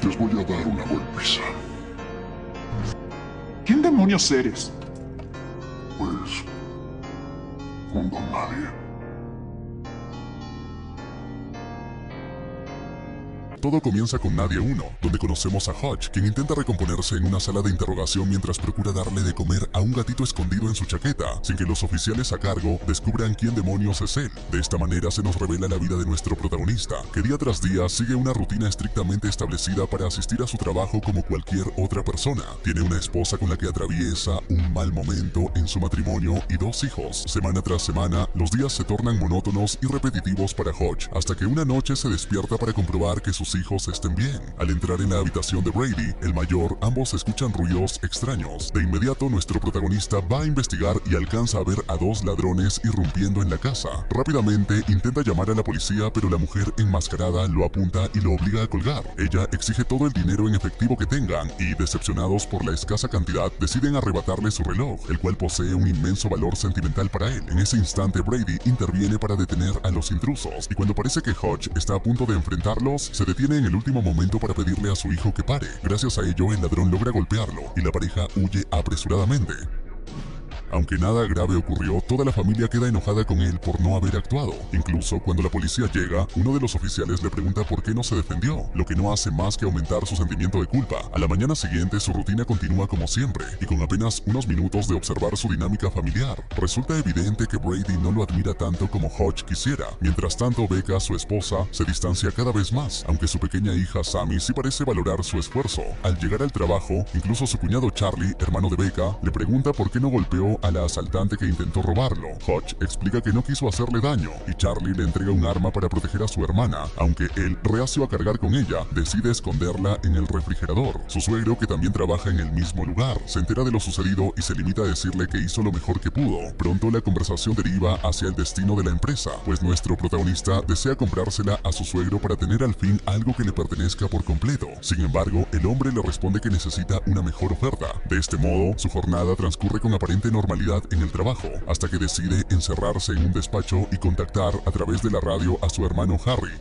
Les voy a dar una golpiza. ¿Quién demonios eres? Pues... un don nadie. Todo comienza con Nadie 1, donde conocemos a Hutch, quien intenta recomponerse en una sala de interrogación mientras procura darle de comer a un gatito escondido en su chaqueta, sin que los oficiales a cargo descubran quién demonios es él. De esta manera se nos revela la vida de nuestro protagonista, que día tras día sigue una rutina estrictamente establecida para asistir a su trabajo como cualquier otra persona. Tiene una esposa con la que atraviesa un mal momento en su matrimonio y 2 hijos. Semana tras semana, los días se tornan monótonos y repetitivos para Hutch, hasta que una noche se despierta para comprobar que sus hijos estén bien. Al entrar en la habitación de Brady, el mayor, ambos escuchan ruidos extraños. De inmediato, nuestro protagonista va a investigar y alcanza a ver a 2 ladrones irrumpiendo en la casa. Rápidamente intenta llamar a la policía, pero la mujer enmascarada lo apunta y lo obliga a colgar. Ella exige todo el dinero en efectivo que tengan y, decepcionados por la escasa cantidad, deciden arrebatarle su reloj, el cual posee un inmenso valor sentimental para él. En ese instante, Brady interviene para detener a los intrusos, y cuando parece que Hutch está a punto de enfrentarlos, se detiene en el último momento para pedirle a su hijo que pare. Gracias a ello, el ladrón logra golpearlo y la pareja huye apresuradamente. Aunque nada grave ocurrió, toda la familia queda enojada con él por no haber actuado. Incluso cuando la policía llega, uno de los oficiales le pregunta por qué no se defendió, lo que no hace más que aumentar su sentimiento de culpa. A la mañana siguiente, su rutina continúa como siempre, y con apenas unos minutos de observar su dinámica familiar, resulta evidente que Brady no lo admira tanto como Hutch quisiera. Mientras tanto, Becca, su esposa, se distancia cada vez más, aunque su pequeña hija Sammy sí parece valorar su esfuerzo. Al llegar al trabajo, incluso su cuñado Charlie, hermano de Becca, le pregunta por qué no golpeó a la asaltante que intentó robarlo. Hutch explica que no quiso hacerle daño y Charlie le entrega un arma para proteger a su hermana, aunque él, reacio a cargar con ella, decide esconderla en el refrigerador. Su suegro, que también trabaja en el mismo lugar, se entera de lo sucedido y se limita a decirle que hizo lo mejor que pudo. Pronto la conversación deriva hacia el destino de la empresa, pues nuestro protagonista desea comprársela a su suegro para tener al fin algo que le pertenezca por completo. Sin embargo, el hombre le responde que necesita una mejor oferta. De este modo, su jornada transcurre con aparente normalidad en el trabajo, hasta que decide encerrarse en un despacho y contactar a través de la radio a su hermano Harry,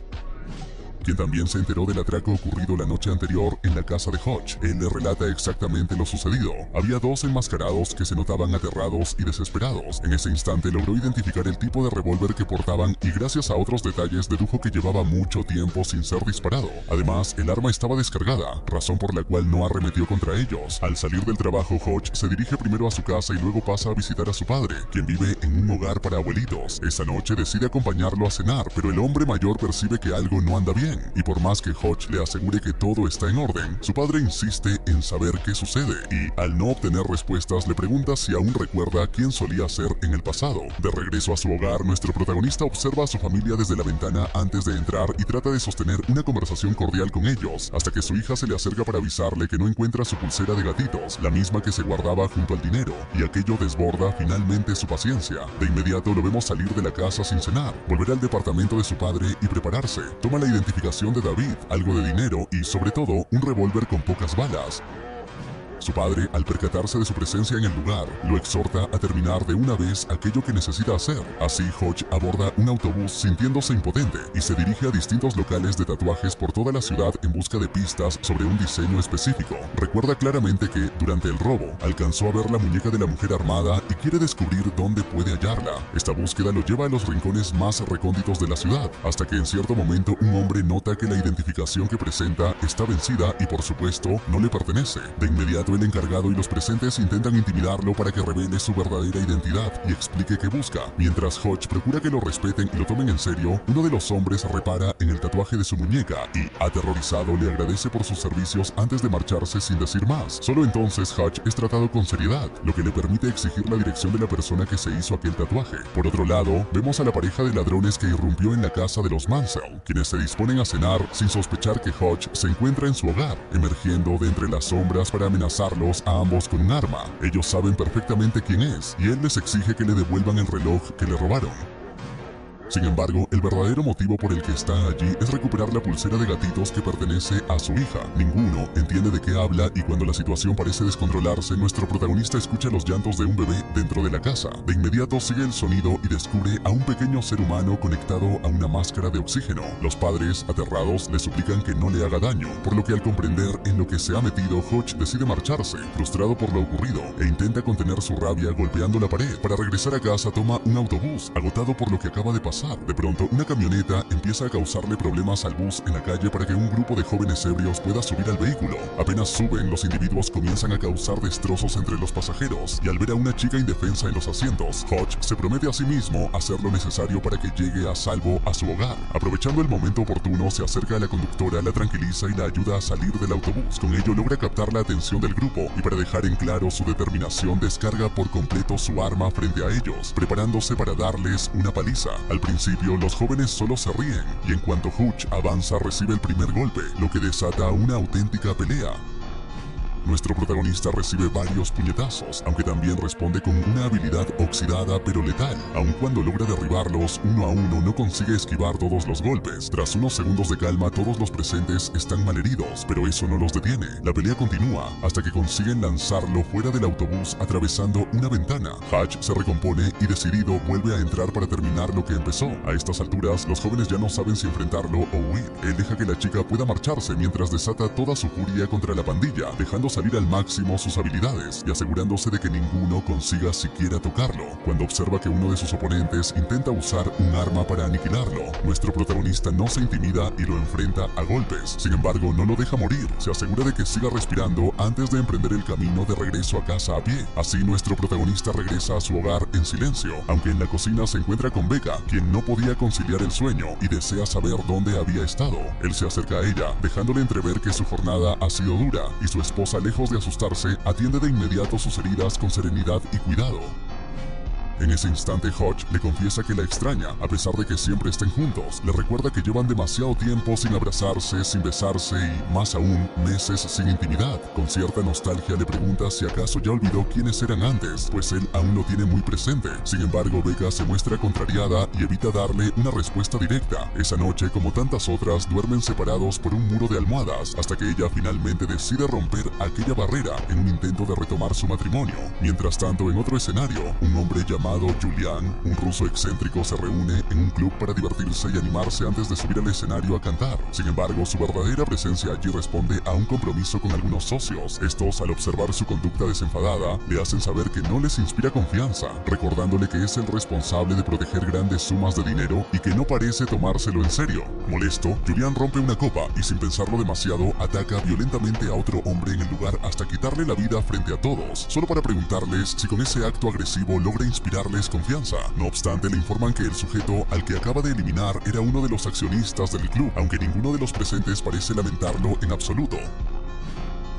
quien también se enteró del atraco ocurrido la noche anterior en la casa de Hutch. Él le relata exactamente lo sucedido. Había 2 enmascarados que se notaban aterrados y desesperados. En ese instante logró identificar el tipo de revólver que portaban y gracias a otros detalles dedujo que llevaba mucho tiempo sin ser disparado. Además, el arma estaba descargada, razón por la cual no arremetió contra ellos. Al salir del trabajo, Hutch se dirige primero a su casa y luego pasa a visitar a su padre, quien vive en un hogar para abuelitos. Esa noche decide acompañarlo a cenar, pero el hombre mayor percibe que algo no anda bien. Y por más que Hutch le asegure que todo está en orden, su padre insiste en saber qué sucede y, al no obtener respuestas, le pregunta si aún recuerda quién solía ser en el pasado. De regreso a su hogar, nuestro protagonista observa a su familia desde la ventana antes de entrar y trata de sostener una conversación cordial con ellos, hasta que su hija se le acerca para avisarle que no encuentra su pulsera de gatitos, la misma que se guardaba junto al dinero, y aquello desborda finalmente su paciencia. De inmediato lo vemos salir de la casa sin cenar, volver al departamento de su padre y prepararse. Toma la identificación de David, algo de dinero y, sobre todo, un revólver con pocas balas. Su padre, al percatarse de su presencia en el lugar, lo exhorta a terminar de una vez aquello que necesita hacer. Así, Hutch aborda un autobús sintiéndose impotente y se dirige a distintos locales de tatuajes por toda la ciudad en busca de pistas sobre un diseño específico. Recuerda claramente que, durante el robo, alcanzó a ver la muñeca de la mujer armada y quiere descubrir dónde puede hallarla. Esta búsqueda lo lleva a los rincones más recónditos de la ciudad, hasta que en cierto momento un hombre nota que la identificación que presenta está vencida y, por supuesto, no le pertenece. De inmediato, el encargado y los presentes intentan intimidarlo para que revele su verdadera identidad y explique qué busca. Mientras Hutch procura que lo respeten y lo tomen en serio, uno de los hombres repara en el tatuaje de su muñeca y, aterrorizado, le agradece por sus servicios antes de marcharse sin decir más. Solo entonces Hutch es tratado con seriedad, lo que le permite exigir la dirección de la persona que se hizo aquel tatuaje. Por otro lado, vemos a la pareja de ladrones que irrumpió en la casa de los Mansell, quienes se disponen a cenar sin sospechar que Hutch se encuentra en su hogar, emergiendo de entre las sombras para amenazarlos a ambos con un arma. Ellos saben perfectamente quién es y él les exige que le devuelvan el reloj que le robaron. Sin embargo, el verdadero motivo por el que está allí es recuperar la pulsera de gatitos que pertenece a su hija. Ninguno entiende de qué habla y cuando la situación parece descontrolarse, nuestro protagonista escucha los llantos de un bebé dentro de la casa. De inmediato sigue el sonido y descubre a un pequeño ser humano conectado a una máscara de oxígeno. Los padres, aterrados, le suplican que no le haga daño, por lo que al comprender en lo que se ha metido, Hutch decide marcharse, frustrado por lo ocurrido, e intenta contener su rabia golpeando la pared. Para regresar a casa toma un autobús, agotado por lo que acaba de pasar. De pronto, una camioneta empieza a causarle problemas al bus en la calle para que un grupo de jóvenes ebrios pueda subir al vehículo. Apenas suben, los individuos comienzan a causar destrozos entre los pasajeros, y al ver a una chica indefensa en los asientos, Hutch se promete a sí mismo hacer lo necesario para que llegue a salvo a su hogar. Aprovechando el momento oportuno, se acerca a la conductora, la tranquiliza y la ayuda a salir del autobús. Con ello logra captar la atención del grupo y para dejar en claro su determinación descarga por completo su arma frente a ellos, preparándose para darles una paliza. Al principio los jóvenes solo se ríen y en cuanto Hutch avanza recibe el primer golpe, lo que desata una auténtica pelea. Nuestro protagonista recibe varios puñetazos, aunque también responde con una habilidad oxidada pero letal. Aun cuando logra derribarlos uno a uno, no consigue esquivar todos los golpes. Tras unos segundos de calma, todos los presentes están malheridos, pero eso no los detiene. La pelea continúa hasta que consiguen lanzarlo fuera del autobús atravesando una ventana. Hutch se recompone y decidido vuelve a entrar para terminar lo que empezó. A estas alturas, los jóvenes ya no saben si enfrentarlo o huir. Él deja que la chica pueda marcharse mientras desata toda su furia contra la pandilla, dejando salir al máximo sus habilidades y asegurándose de que ninguno consiga siquiera tocarlo. Cuando observa que uno de sus oponentes intenta usar un arma para aniquilarlo, nuestro protagonista no se intimida y lo enfrenta a golpes. Sin embargo, no lo deja morir, se asegura de que siga respirando antes de emprender el camino de regreso a casa a pie. Así, nuestro protagonista regresa a su hogar en silencio, aunque en la cocina se encuentra con Becca, quien no podía conciliar el sueño y desea saber dónde había estado. Él se acerca a ella, dejándole entrever que su jornada ha sido dura y su esposa, lejos de asustarse, atiende de inmediato sus heridas con serenidad y cuidado. En ese instante, Hutch le confiesa que la extraña, a pesar de que siempre estén juntos. Le recuerda que llevan demasiado tiempo sin abrazarse, sin besarse y, más aún, meses sin intimidad. Con cierta nostalgia le pregunta si acaso ya olvidó quiénes eran antes, pues él aún lo tiene muy presente. Sin embargo, Becca se muestra contrariada y evita darle una respuesta directa. Esa noche, como tantas otras, duermen separados por un muro de almohadas, hasta que ella finalmente decide romper aquella barrera en un intento de retomar su matrimonio. Mientras tanto, en otro escenario, un hombre llamado Julian, un ruso excéntrico, se reúne en un club para divertirse y animarse antes de subir al escenario a cantar. Sin embargo, su verdadera presencia allí responde a un compromiso con algunos socios. Estos, al observar su conducta desenfadada, le hacen saber que no les inspira confianza, recordándole que es el responsable de proteger grandes sumas de dinero y que no parece tomárselo en serio. Molesto, Julian rompe una copa y sin pensarlo demasiado, ataca violentamente a otro hombre en el lugar hasta quitarle la vida frente a todos, solo para preguntarles si con ese acto agresivo logra inspirarles confianza. No obstante, le informan que el sujeto al que acaba de eliminar era uno de los accionistas del club, aunque ninguno de los presentes parece lamentarlo en absoluto.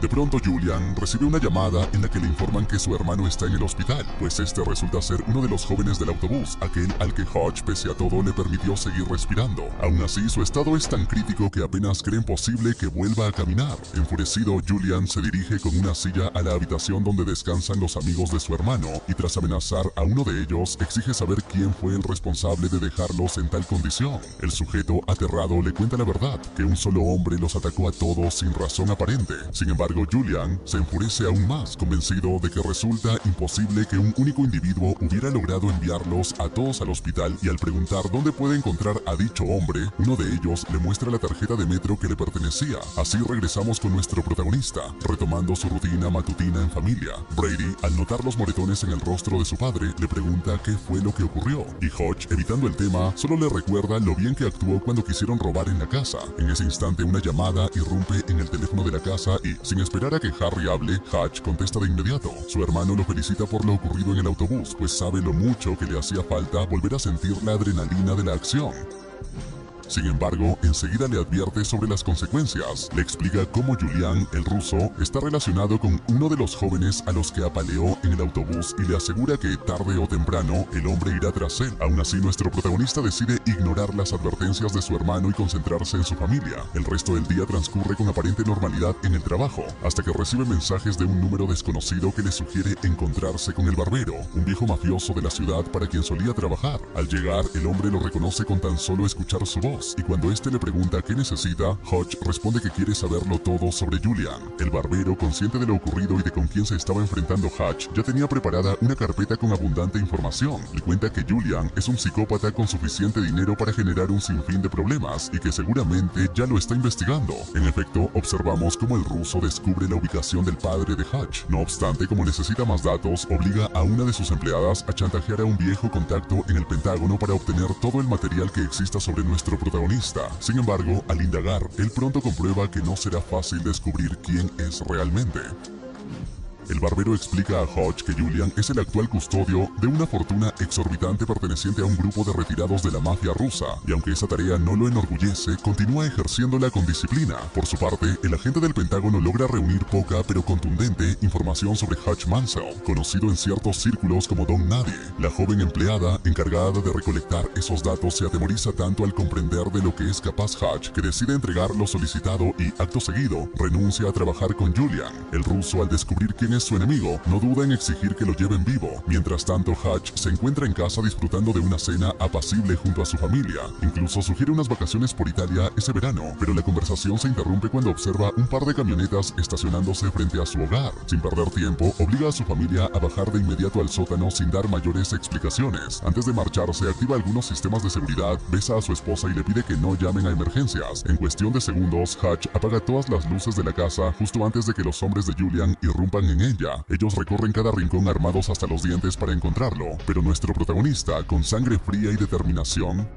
De pronto, Julian recibe una llamada en la que le informan que su hermano está en el hospital, pues este resulta ser uno de los jóvenes del autobús, aquel al que Hutch, pese a todo, le permitió seguir respirando. Aún así, su estado es tan crítico que apenas creen posible que vuelva a caminar. Enfurecido, Julian se dirige con una silla a la habitación donde descansan los amigos de su hermano y tras amenazar a uno de ellos, exige saber quién fue el responsable de dejarlos en tal condición. El sujeto, aterrado, le cuenta la verdad, que un solo hombre los atacó a todos sin razón aparente. Sin embargo, Julian se enfurece aún más, convencido de que resulta imposible que un único individuo hubiera logrado enviarlos a todos al hospital y al preguntar dónde puede encontrar a dicho hombre, uno de ellos le muestra la tarjeta de metro que le pertenecía. Así regresamos con nuestro protagonista, retomando su rutina matutina en familia. Brady, al notar los moretones en el rostro de su padre, le pregunta qué fue lo que ocurrió, y Hutch, evitando el tema, solo le recuerda lo bien que actuó cuando quisieron robar en la casa. En ese instante, una llamada irrumpe en el teléfono de la casa y, sin esperar a que Harry hable, Hutch contesta de inmediato. Su hermano lo felicita por lo ocurrido en el autobús, pues sabe lo mucho que le hacía falta volver a sentir la adrenalina de la acción. Sin embargo, enseguida le advierte sobre las consecuencias. Le explica cómo Julian, el ruso, está relacionado con uno de los jóvenes a los que apaleó en el autobús y le asegura que tarde o temprano el hombre irá tras él. Aún así, nuestro protagonista decide ignorar las advertencias de su hermano y concentrarse en su familia. El resto del día transcurre con aparente normalidad en el trabajo, hasta que recibe mensajes de un número desconocido que le sugiere encontrarse con el barbero, un viejo mafioso de la ciudad para quien solía trabajar. Al llegar, el hombre lo reconoce con tan solo escuchar su voz, y cuando este le pregunta qué necesita, Hodge responde que quiere saberlo todo sobre Julian. El barbero, consciente de lo ocurrido y de con quién se estaba enfrentando Hodge, ya tenía preparada una carpeta con abundante información. Le cuenta que Julian es un psicópata con suficiente dinero para generar un sinfín de problemas y que seguramente ya lo está investigando. En efecto, observamos cómo el ruso descubre la ubicación del padre de Hodge. No obstante, como necesita más datos, obliga a una de sus empleadas a chantajear a un viejo contacto en el Pentágono para obtener todo el material que exista sobre nuestro protagonista. Sin embargo, al indagar, él pronto comprueba que no será fácil descubrir quién es realmente. El barbero explica a Hodge que Julian es el actual custodio de una fortuna exorbitante perteneciente a un grupo de retirados de la mafia rusa, y aunque esa tarea no lo enorgullece, continúa ejerciéndola con disciplina. Por su parte, el agente del Pentágono logra reunir poca pero contundente información sobre Hodge Mansell, conocido en ciertos círculos como Don Nadie. La joven empleada encargada de recolectar esos datos se atemoriza tanto al comprender de lo que es capaz Hodge que decide entregar lo solicitado y, acto seguido, renuncia a trabajar con Julian. El ruso, al descubrir quién es su enemigo, no duda en exigir que lo lleven vivo. Mientras tanto, Hodge se encuentra en casa disfrutando de una cena apacible junto a su familia. Incluso sugiere unas vacaciones por Italia ese verano, pero la conversación se interrumpe cuando observa un par de camionetas estacionándose frente a su hogar. Sin perder tiempo, obliga a su familia a bajar de inmediato al sótano sin dar mayores explicaciones. Antes de marcharse, activa algunos sistemas de seguridad, besa a su esposa y le pide que no llamen a emergencias. En cuestión de segundos, Hodge apaga todas las luces de la casa justo antes de que los hombres de Julian irrumpan en ella. Ellos recorren cada rincón armados hasta los dientes para encontrarlo, pero nuestro protagonista, con sangre fría y determinación,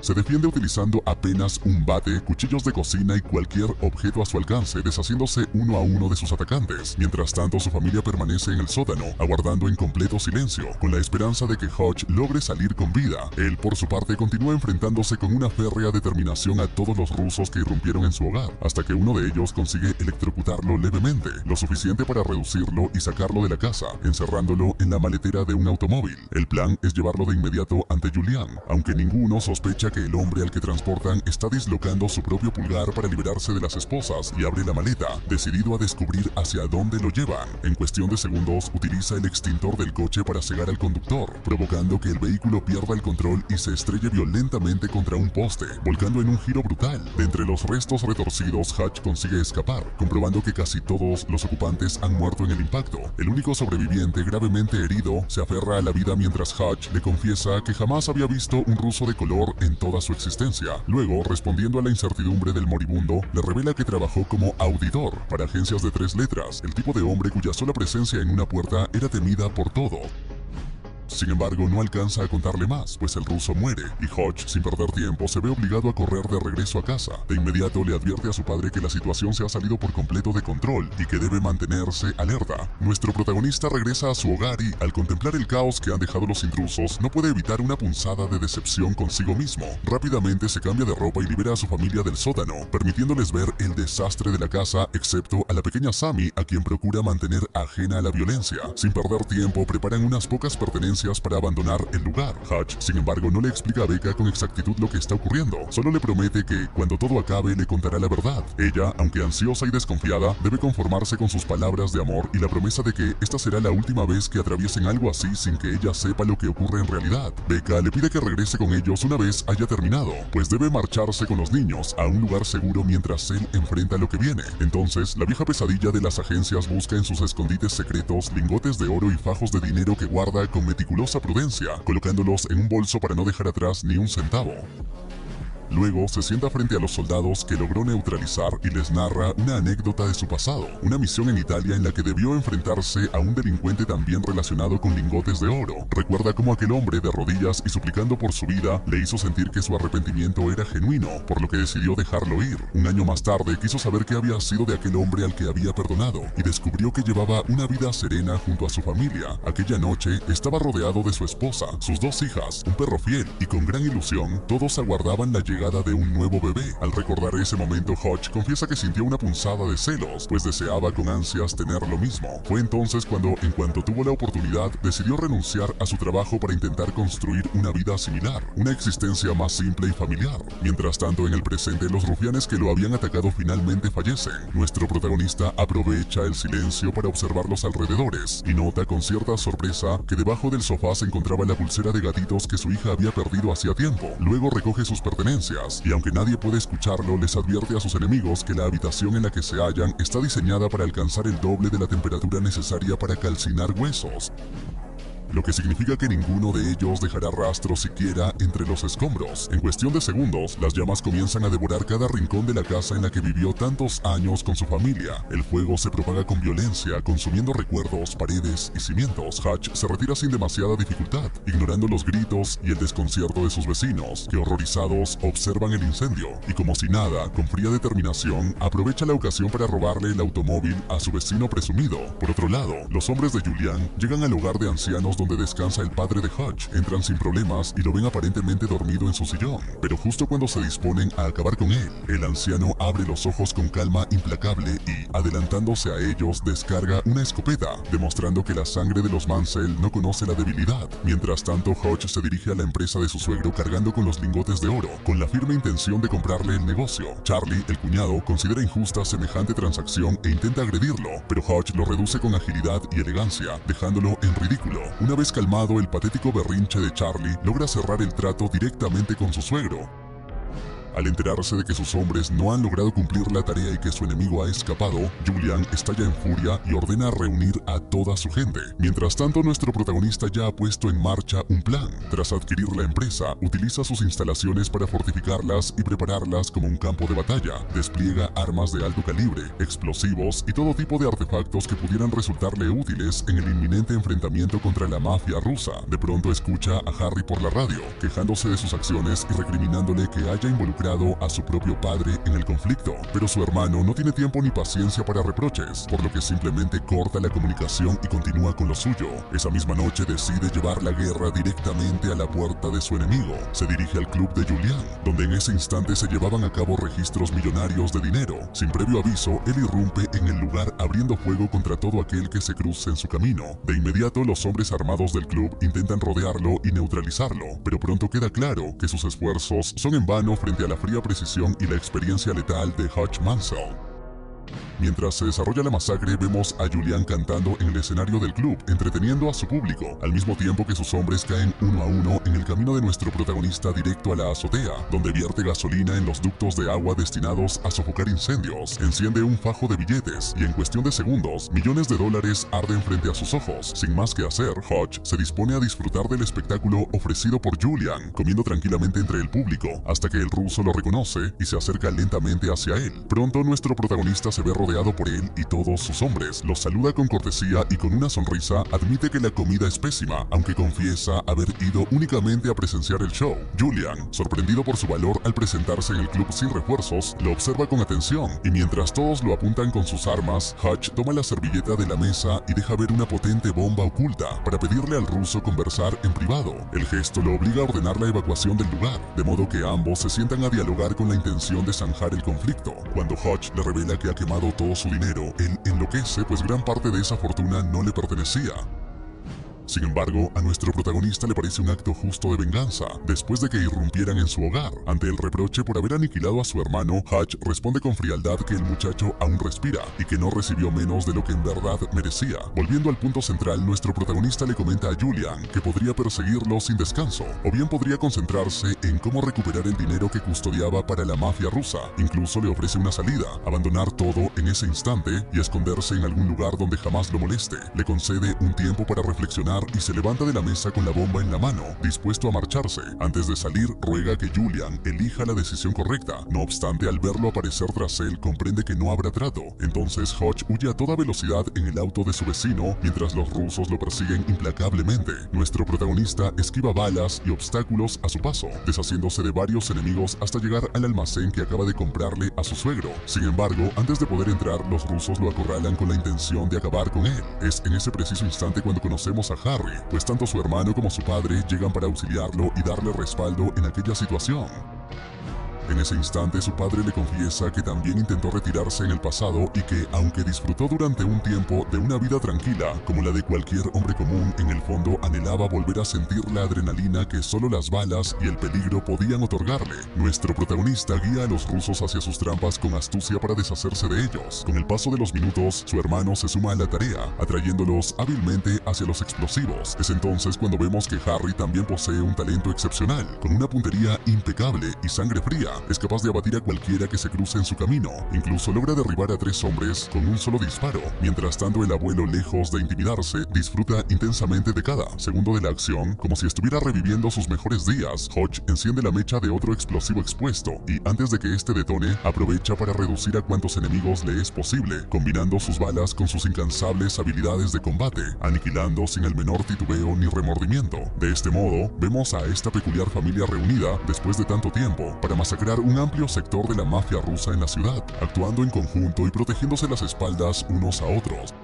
se defiende utilizando apenas un bate, cuchillos de cocina y cualquier objeto a su alcance, deshaciéndose uno a uno de sus atacantes. Mientras tanto, su familia permanece en el sótano, aguardando en completo silencio, con la esperanza de que Hodge logre salir con vida. Él, por su parte, continúa enfrentándose con una férrea determinación a todos los rusos que irrumpieron en su hogar, hasta que uno de ellos consigue electrocutarlo levemente, lo suficiente para reducirlo y sacarlo de la casa, encerrándolo en la maletera de un automóvil. El plan es llevarlo de inmediato ante Julian, aunque ninguno sospecha que el hombre al que transportan está dislocando su propio pulgar para liberarse de las esposas y abre la maleta, decidido a descubrir hacia dónde lo llevan. En cuestión de segundos, utiliza el extintor del coche para cegar al conductor, provocando que el vehículo pierda el control y se estrelle violentamente contra un poste, volcando en un giro brutal. De entre los restos retorcidos, Hodge consigue escapar, comprobando que casi todos los ocupantes han muerto en el impacto. El único sobreviviente, gravemente herido, se aferra a la vida mientras Hodge le confiesa que jamás había visto un ruso de color en toda su existencia. Luego, respondiendo a la incertidumbre del moribundo, le revela que trabajó como auditor para agencias de 3 letras, el tipo de hombre cuya sola presencia en una puerta era temida por todo. Sin embargo, no alcanza a contarle más, pues el ruso muere, y Hodge, sin perder tiempo, se ve obligado a correr de regreso a casa. De inmediato le advierte a su padre que la situación se ha salido por completo de control y que debe mantenerse alerta. Nuestro protagonista regresa a su hogar y, al contemplar el caos que han dejado los intrusos, no puede evitar una punzada de decepción consigo mismo. Rápidamente se cambia de ropa y libera a su familia del sótano, permitiéndoles ver el desastre de la casa, excepto a la pequeña Sammy, a quien procura mantener ajena a la violencia. Sin perder tiempo, preparan unas pocas pertenencias para abandonar el lugar. Hodge, sin embargo, no le explica a Becca con exactitud lo que está ocurriendo, solo le promete que, cuando todo acabe, le contará la verdad. Ella, aunque ansiosa y desconfiada, debe conformarse con sus palabras de amor y la promesa de que esta será la última vez que atraviesen algo así sin que ella sepa lo que ocurre en realidad. Becca le pide que regrese con ellos una vez haya terminado, pues debe marcharse con los niños a un lugar seguro mientras él enfrenta lo que viene. Entonces, la vieja pesadilla de las agencias busca en sus escondites secretos lingotes de oro y fajos de dinero que guarda con meticulosa prudencia, colocándolos en un bolso para no dejar atrás ni un centavo. Luego se sienta frente a los soldados que logró neutralizar y les narra una anécdota de su pasado, una misión en Italia en la que debió enfrentarse a un delincuente también relacionado con lingotes de oro. Recuerda cómo aquel hombre, de rodillas y suplicando por su vida, le hizo sentir que su arrepentimiento era genuino, por lo que decidió dejarlo ir. Un año más tarde quiso saber qué había sido de aquel hombre al que había perdonado, y descubrió que llevaba una vida serena junto a su familia. Aquella noche estaba rodeado de su esposa, sus 2 hijas, un perro fiel, y con gran ilusión todos aguardaban la llegada llegada de un nuevo bebé. Al recordar ese momento, Hutch confiesa que sintió una punzada de celos, pues deseaba con ansias tener lo mismo. Fue entonces cuando, en cuanto tuvo la oportunidad, decidió renunciar a su trabajo para intentar construir una vida similar, una existencia más simple y familiar. Mientras tanto, en el presente, los rufianes que lo habían atacado finalmente fallecen. Nuestro protagonista aprovecha el silencio para observar los alrededores y nota con cierta sorpresa que debajo del sofá se encontraba la pulsera de gatitos que su hija había perdido hacía tiempo. Luego recoge sus pertenencias y, aunque nadie puede escucharlo, les advierte a sus enemigos que la habitación en la que se hallan está diseñada para alcanzar el doble de la temperatura necesaria para calcinar huesos, lo que significa que ninguno de ellos dejará rastro siquiera entre los escombros. En cuestión de segundos, las llamas comienzan a devorar cada rincón de la casa en la que vivió tantos años con su familia. El fuego se propaga con violencia, consumiendo recuerdos, paredes y cimientos. Hutch se retira sin demasiada dificultad, ignorando los gritos y el desconcierto de sus vecinos, que horrorizados observan el incendio, y como si nada, con fría determinación, aprovecha la ocasión para robarle el automóvil a su vecino presumido. Por otro lado, los hombres de Julian llegan al hogar de ancianos donde descansa el padre de Hutch. Entran sin problemas y lo ven aparentemente dormido en su sillón, pero justo cuando se disponen a acabar con él, el anciano abre los ojos con calma implacable y, adelantándose a ellos, descarga una escopeta, demostrando que la sangre de los Mansell no conoce la debilidad. Mientras tanto, Hutch se dirige a la empresa de su suegro cargando con los lingotes de oro, con la firme intención de comprarle el negocio. Charlie, el cuñado, considera injusta semejante transacción e intenta agredirlo, pero Hutch lo reduce con agilidad y elegancia, dejándolo en ridículo. Una vez calmado, el patético berrinche de Charlie logra cerrar el trato directamente con su suegro. Al enterarse de que sus hombres no han logrado cumplir la tarea y que su enemigo ha escapado, Julian estalla en furia y ordena reunir a toda su gente. Mientras tanto, nuestro protagonista ya ha puesto en marcha un plan. Tras adquirir la empresa, utiliza sus instalaciones para fortificarlas y prepararlas como un campo de batalla. Despliega armas de alto calibre, explosivos y todo tipo de artefactos que pudieran resultarle útiles en el inminente enfrentamiento contra la mafia rusa. De pronto escucha a Harry por la radio, quejándose de sus acciones y recriminándole que haya involucrado a su propio padre en el conflicto, pero su hermano no tiene tiempo ni paciencia para reproches, por lo que simplemente corta la comunicación y continúa con lo suyo. Esa misma noche decide llevar la guerra directamente a la puerta de su enemigo. Se dirige al club de Julian, donde en ese instante se llevaban a cabo registros millonarios de dinero. Sin previo aviso, él irrumpe en el lugar abriendo fuego contra todo aquel que se cruce en su camino. De inmediato, los hombres armados del club intentan rodearlo y neutralizarlo, pero pronto queda claro que sus esfuerzos son en vano frente a la fría precisión y la experiencia letal de Hutch Mansell. Mientras se desarrolla la masacre, vemos a Julian cantando en el escenario del club, entreteniendo a su público, al mismo tiempo que sus hombres caen uno a uno en el camino de nuestro protagonista directo a la azotea, donde vierte gasolina en los ductos de agua destinados a sofocar incendios, enciende un fajo de billetes y en cuestión de segundos, millones de dólares arden frente a sus ojos. Sin más que hacer, Hutch se dispone a disfrutar del espectáculo ofrecido por Julian, comiendo tranquilamente entre el público, hasta que el ruso lo reconoce y se acerca lentamente hacia él. Pronto nuestro protagonista se ve rodeado por él y todos sus hombres. Los saluda con cortesía y con una sonrisa admite que la comida es pésima, aunque confiesa haber ido únicamente a presenciar el show. Julian, sorprendido por su valor al presentarse en el club sin refuerzos, lo observa con atención y mientras todos lo apuntan con sus armas, Hutch toma la servilleta de la mesa y deja ver una potente bomba oculta para pedirle al ruso conversar en privado. El gesto lo obliga a ordenar la evacuación del lugar, de modo que ambos se sientan a dialogar con la intención de zanjar el conflicto. Cuando Hutch le revela que ha quemado todo su dinero, él enloquece, pues gran parte de esa fortuna no le pertenecía. Sin embargo, a nuestro protagonista le parece un acto justo de venganza, después de que irrumpieran en su hogar. Ante el reproche por haber aniquilado a su hermano, Hutch responde con frialdad que el muchacho aún respira y que no recibió menos de lo que en verdad merecía. Volviendo al punto central, nuestro protagonista le comenta a Julian que podría perseguirlo sin descanso, o bien podría concentrarse en cómo recuperar el dinero que custodiaba para la mafia rusa. Incluso le ofrece una salida, abandonar todo en ese instante y esconderse en algún lugar donde jamás lo moleste. Le concede un tiempo para reflexionar y se levanta de la mesa con la bomba en la mano, dispuesto a marcharse. Antes de salir, ruega que Julian elija la decisión correcta. No obstante, al verlo aparecer tras él, comprende que no habrá trato. Entonces Hutch huye a toda velocidad en el auto de su vecino, mientras los rusos lo persiguen implacablemente. Nuestro protagonista esquiva balas y obstáculos a su paso, deshaciéndose de varios enemigos hasta llegar al almacén que acaba de comprarle a su suegro. Sin embargo, antes de poder entrar, los rusos lo acorralan con la intención de acabar con él. Es en ese preciso instante cuando conocemos a Harry, pues tanto su hermano como su padre llegan para auxiliarlo y darle respaldo en aquella situación. En ese instante su padre le confiesa que también intentó retirarse en el pasado y que, aunque disfrutó durante un tiempo de una vida tranquila, como la de cualquier hombre común, en el fondo anhelaba volver a sentir la adrenalina que solo las balas y el peligro podían otorgarle. Nuestro protagonista guía a los rusos hacia sus trampas con astucia para deshacerse de ellos. Con el paso de los minutos, su hermano se suma a la tarea, atrayéndolos hábilmente hacia los explosivos. Es entonces cuando vemos que Harry también posee un talento excepcional. Con una puntería impecable y sangre fría, es capaz de abatir a cualquiera que se cruce en su camino. Incluso logra derribar a 3 hombres con un solo disparo. Mientras tanto, el abuelo, lejos de intimidarse, disfruta intensamente de cada segundo de la acción, como si estuviera reviviendo sus mejores días. Hotch enciende la mecha de otro explosivo expuesto y, antes de que este detone, aprovecha para reducir a cuantos enemigos le es posible, combinando sus balas con sus incansables habilidades de combate, aniquilando sin el menor titubeo ni remordimiento. De este modo, vemos a esta peculiar familia reunida después de tanto tiempo para masacrar un amplio sector de la mafia rusa en la ciudad, actuando en conjunto y protegiéndose las espaldas unos a otros.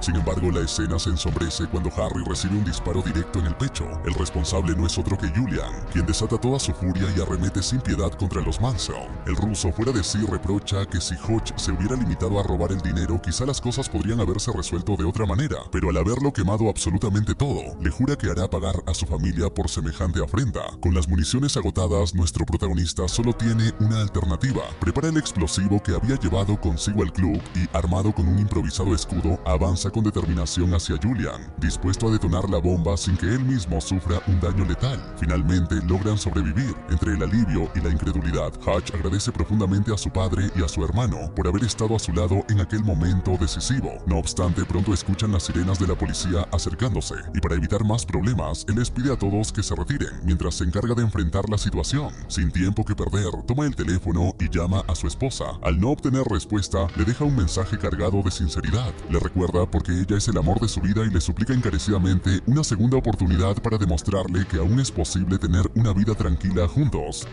Sin embargo, la escena se ensombrece cuando Harry recibe un disparo directo en el pecho. El responsable no es otro que Julian, quien desata toda su furia y arremete sin piedad contra los Mansell. El ruso, fuera de sí, reprocha que si Hotch se hubiera limitado a robar el dinero, quizá las cosas podrían haberse resuelto de otra manera, pero al haberlo quemado absolutamente todo, le jura que hará pagar a su familia por semejante afrenta. Con las municiones agotadas, nuestro protagonista solo tiene una alternativa. Prepara el explosivo que había llevado consigo al club y, armado con un improvisado escudo, avanza con determinación hacia Julian, dispuesto a detonar la bomba sin que él mismo sufra un daño letal. Finalmente logran sobrevivir. Entre el alivio y la incredulidad, Hotch agradece profundamente a su padre y a su hermano por haber estado a su lado en aquel momento decisivo. No obstante, pronto escuchan las sirenas de la policía acercándose, y para evitar más problemas, él les pide a todos que se retiren, mientras se encarga de enfrentar la situación. Sin tiempo que perder, toma el teléfono y llama a su esposa. Al no obtener respuesta, le deja un mensaje cargado de sinceridad. Le recuerda porque ella es el amor de su vida y le suplica encarecidamente una segunda oportunidad para demostrarle que aún es posible tener una vida tranquila juntos.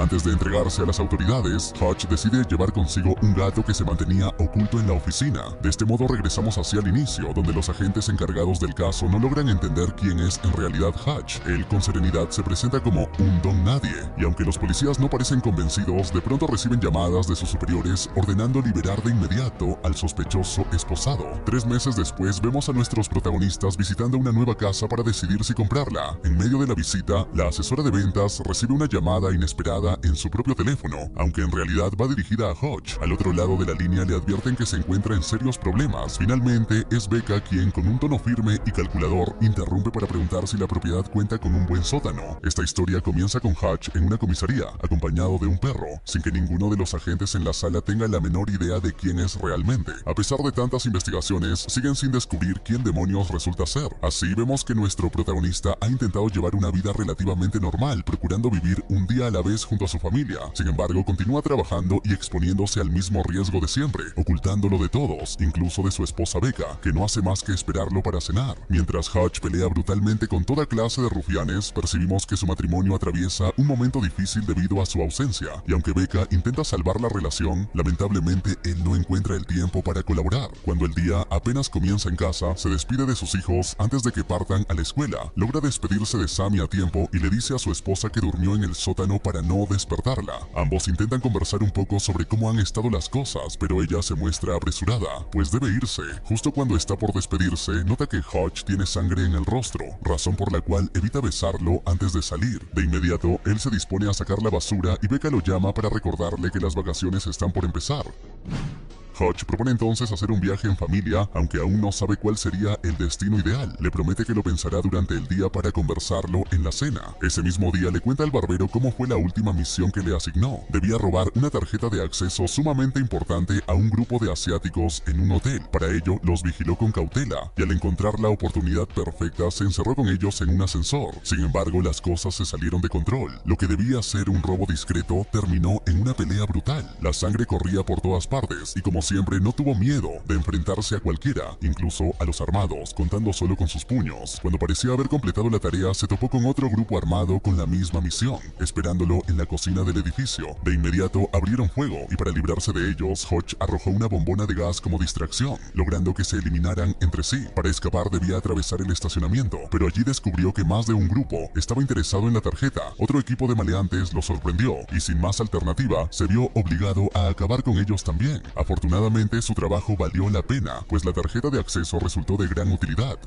Antes de entregarse a las autoridades, Hotch decide llevar consigo un gato que se mantenía oculto en la oficina. De este modo regresamos hacia el inicio, donde los agentes encargados del caso no logran entender quién es en realidad Hotch. Él con serenidad se presenta como un don nadie, y aunque los policías no parecen convencidos, de pronto reciben llamadas de sus superiores ordenando liberar de inmediato al sospechoso esposado. 3 meses después vemos a nuestros protagonistas visitando una nueva casa para decidir si comprarla. En medio de la visita, la asesora de ventas recibe una llamada inesperada en su propio teléfono, aunque en realidad va dirigida a Hotch. Al otro lado de la línea le advierten que se encuentra en serios problemas. Finalmente es Becca quien, con un tono firme y calculador, interrumpe para preguntar si la propiedad cuenta con un buen sótano. Esta historia comienza con Hotch en una comisaría, acompañado de un perro, sin que ninguno de los agentes en la sala tenga la menor idea de quién es realmente. A pesar de tantas investigaciones, siguen sin descubrir quién demonios resulta ser. Así vemos que nuestro protagonista ha intentado llevar una vida relativamente normal, procurando vivir un día a la vez junto a su familia. Sin embargo, continúa trabajando y exponiéndose al mismo riesgo de siempre, ocultándolo de todos, incluso de su esposa Becca, que no hace más que esperarlo para cenar. Mientras Hotch pelea brutalmente con toda clase de rufianes, percibimos que su matrimonio atraviesa un momento difícil debido a su ausencia, y aunque Becca intenta salvar la relación, lamentablemente él no encuentra el tiempo para colaborar. Cuando el día apenas comienza en casa, se despide de sus hijos antes de que partan a la escuela. Logra despedirse de Sammy a tiempo y le dice a su esposa que durmió en el sótano para no despertarla. Ambos intentan conversar un poco sobre cómo han estado las cosas, pero ella se muestra apresurada, pues debe irse. Justo cuando está por despedirse, nota que Hotch tiene sangre en el rostro, razón por la cual evita besarlo antes de salir. De inmediato, él se dispone a sacar la basura y Becca lo llama para recordarle que las vacaciones están por empezar. Hotch propone entonces hacer un viaje en familia, aunque aún no sabe cuál sería el destino ideal. Le promete que lo pensará durante el día para conversarlo en la cena. Ese mismo día le cuenta al barbero cómo fue la última misión que le asignó. Debía robar una tarjeta de acceso sumamente importante a un grupo de asiáticos en un hotel. Para ello, los vigiló con cautela, y al encontrar la oportunidad perfecta, se encerró con ellos en un ascensor. Sin embargo, las cosas se salieron de control. Lo que debía ser un robo discreto terminó en una pelea brutal. La sangre corría por todas partes, y como siempre, no tuvo miedo de enfrentarse a cualquiera, incluso a los armados, contando solo con sus puños. Cuando parecía haber completado la tarea, se topó con otro grupo armado con la misma misión, esperándolo en la cocina del edificio. De inmediato abrieron fuego y para librarse de ellos, Hotch arrojó una bombona de gas como distracción, logrando que se eliminaran entre sí. Para escapar debía atravesar el estacionamiento, pero allí descubrió que más de un grupo estaba interesado en la tarjeta. Otro equipo de maleantes lo sorprendió y sin más alternativa, se vio obligado a acabar con ellos también. Afortunadamente, su trabajo valió la pena, pues la tarjeta de acceso resultó de gran utilidad.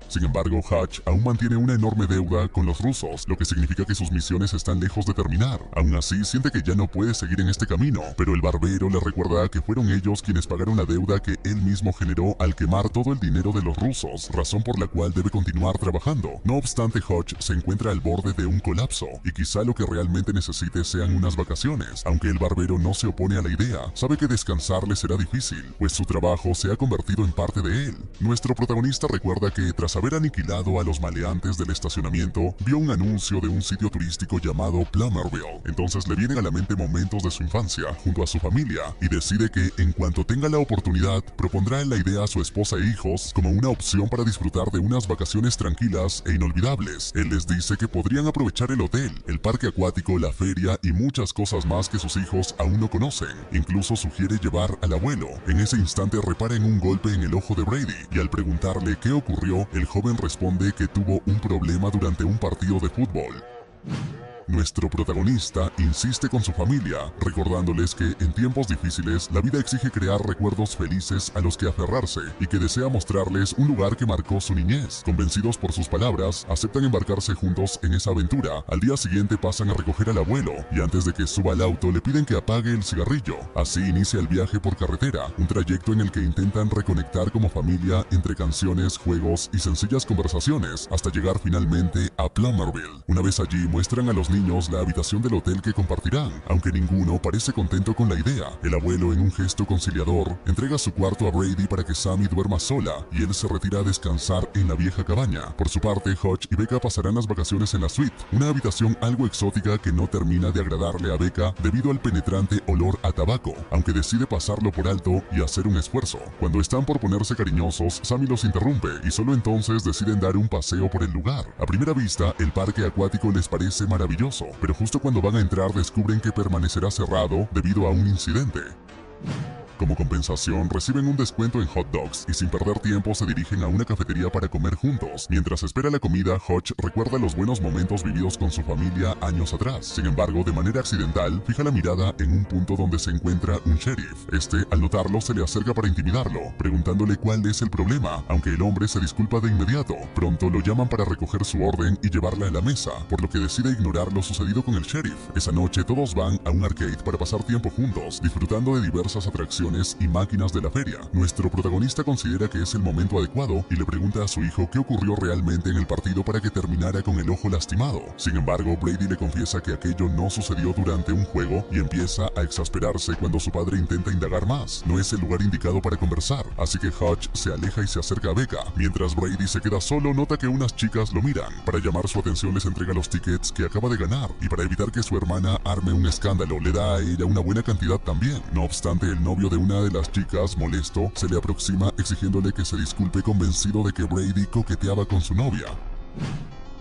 Sin embargo, Hotch aún mantiene una enorme deuda con los rusos, lo que significa que sus misiones están lejos de terminar. Aún así, siente que ya no puede seguir en este camino, pero el barbero le recuerda que fueron ellos quienes pagaron la deuda que él mismo generó al quemar todo el dinero de los rusos, razón por la cual debe continuar trabajando. No obstante, Hotch se encuentra al borde de un colapso, y quizá lo que realmente necesite sean unas vacaciones. Aunque el barbero no se opone a la idea, sabe que descansar le será difícil, pues su trabajo se ha convertido en parte de él. Nuestro protagonista recuerda que tras haber aniquilado a los maleantes del estacionamiento, vio un anuncio de un sitio turístico llamado Plummerville. Entonces le vienen a la mente momentos de su infancia junto a su familia y decide que en cuanto tenga la oportunidad propondrá la idea a su esposa e hijos como una opción para disfrutar de unas vacaciones tranquilas e inolvidables. Él les dice que podrían aprovechar el hotel, el parque acuático, la feria y muchas cosas más que sus hijos aún no conocen. Incluso sugiere llevar al abuelo. En ese instante repara en un golpe en el ojo de Brady y al preguntarle qué ocurrió, el joven responde que tuvo un problema durante un partido de fútbol. Nuestro protagonista insiste con su familia, recordándoles que en tiempos difíciles la vida exige crear recuerdos felices a los que aferrarse y que desea mostrarles un lugar que marcó su niñez. Convencidos por sus palabras, aceptan embarcarse juntos en esa aventura. Al día siguiente pasan a recoger al abuelo y antes de que suba al auto le piden que apague el cigarrillo. Así inicia el viaje por carretera, un trayecto en el que intentan reconectar como familia entre canciones, juegos y sencillas conversaciones hasta llegar finalmente a Plummerville. Una vez allí muestran a los niños la habitación del hotel que compartirán, aunque ninguno parece contento con la idea. El abuelo, en un gesto conciliador, entrega su cuarto a Brady para que Sammy duerma sola y él se retira a descansar en la vieja cabaña. Por su parte, Hotch y Becca pasarán las vacaciones en la suite, una habitación algo exótica que no termina de agradarle a Becca debido al penetrante olor a tabaco, aunque decide pasarlo por alto y hacer un esfuerzo. Cuando están por ponerse cariñosos, Sammy los interrumpe y solo entonces deciden dar un paseo por el lugar. A primera vista, el parque acuático les parece maravilloso, pero justo cuando van a entrar descubren que permanecerá cerrado debido a un incidente. Como compensación, reciben un descuento en hot dogs y sin perder tiempo se dirigen a una cafetería para comer juntos. Mientras espera la comida, Hotch recuerda los buenos momentos vividos con su familia años atrás. Sin embargo, de manera accidental, fija la mirada en un punto donde se encuentra un sheriff. Este, al notarlo, se le acerca para intimidarlo, preguntándole cuál es el problema, aunque el hombre se disculpa de inmediato. Pronto lo llaman para recoger su orden y llevarla a la mesa, por lo que decide ignorar lo sucedido con el sheriff. Esa noche todos van a un arcade para pasar tiempo juntos, disfrutando de diversas atracciones y máquinas de la feria. Nuestro protagonista considera que es el momento adecuado y le pregunta a su hijo qué ocurrió realmente en el partido para que terminara con el ojo lastimado. Sin embargo, Brady le confiesa que aquello no sucedió durante un juego y empieza a exasperarse cuando su padre intenta indagar más. No es el lugar indicado para conversar, así que Hotch se aleja y se acerca a Becca. Mientras Brady se queda solo, nota que unas chicas lo miran. Para llamar su atención les entrega los tickets que acaba de ganar y para evitar que su hermana arme un escándalo, le da a ella una buena cantidad también. No obstante, el novio de una de las chicas, molesto, se le aproxima exigiéndole que se disculpe, convencido de que Brady coqueteaba con su novia.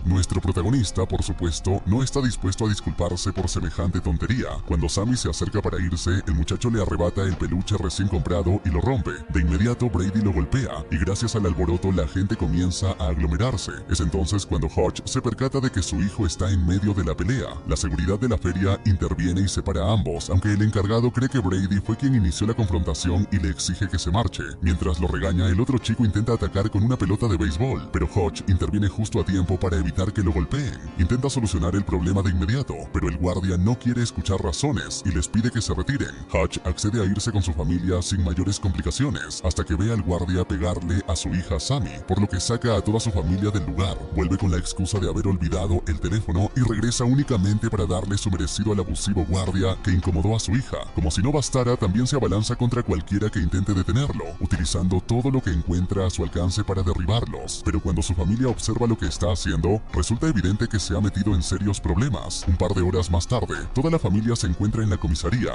Nuestro protagonista, por supuesto, no está dispuesto a disculparse por semejante tontería. Cuando Sammy se acerca para irse, el muchacho le arrebata el peluche recién comprado y lo rompe. De inmediato, Brady lo golpea, y gracias al alboroto la gente comienza a aglomerarse. Es entonces cuando Hotch se percata de que su hijo está en medio de la pelea. La seguridad de la feria interviene y separa a ambos, aunque el encargado cree que Brady fue quien inició la confrontación y le exige que se marche. Mientras lo regaña, el otro chico intenta atacar con una pelota de béisbol, pero Hotch interviene justo a tiempo para evitar que lo golpeen. Intenta solucionar el problema de inmediato, pero el guardia no quiere escuchar razones y les pide que se retiren. Hotch accede a irse con su familia sin mayores complicaciones, hasta que ve al guardia pegarle a su hija Sammy, por lo que saca a toda su familia del lugar. Vuelve con la excusa de haber olvidado el teléfono y regresa únicamente para darle su merecido al abusivo guardia que incomodó a su hija. Como si no bastara, también se abalanza contra cualquiera que intente detenerlo, utilizando todo lo que encuentra a su alcance para derribarlos. Pero cuando su familia observa lo que está haciendo, resulta evidente que se ha metido en serios problemas. Un par de horas más tarde, toda la familia se encuentra en la comisaría.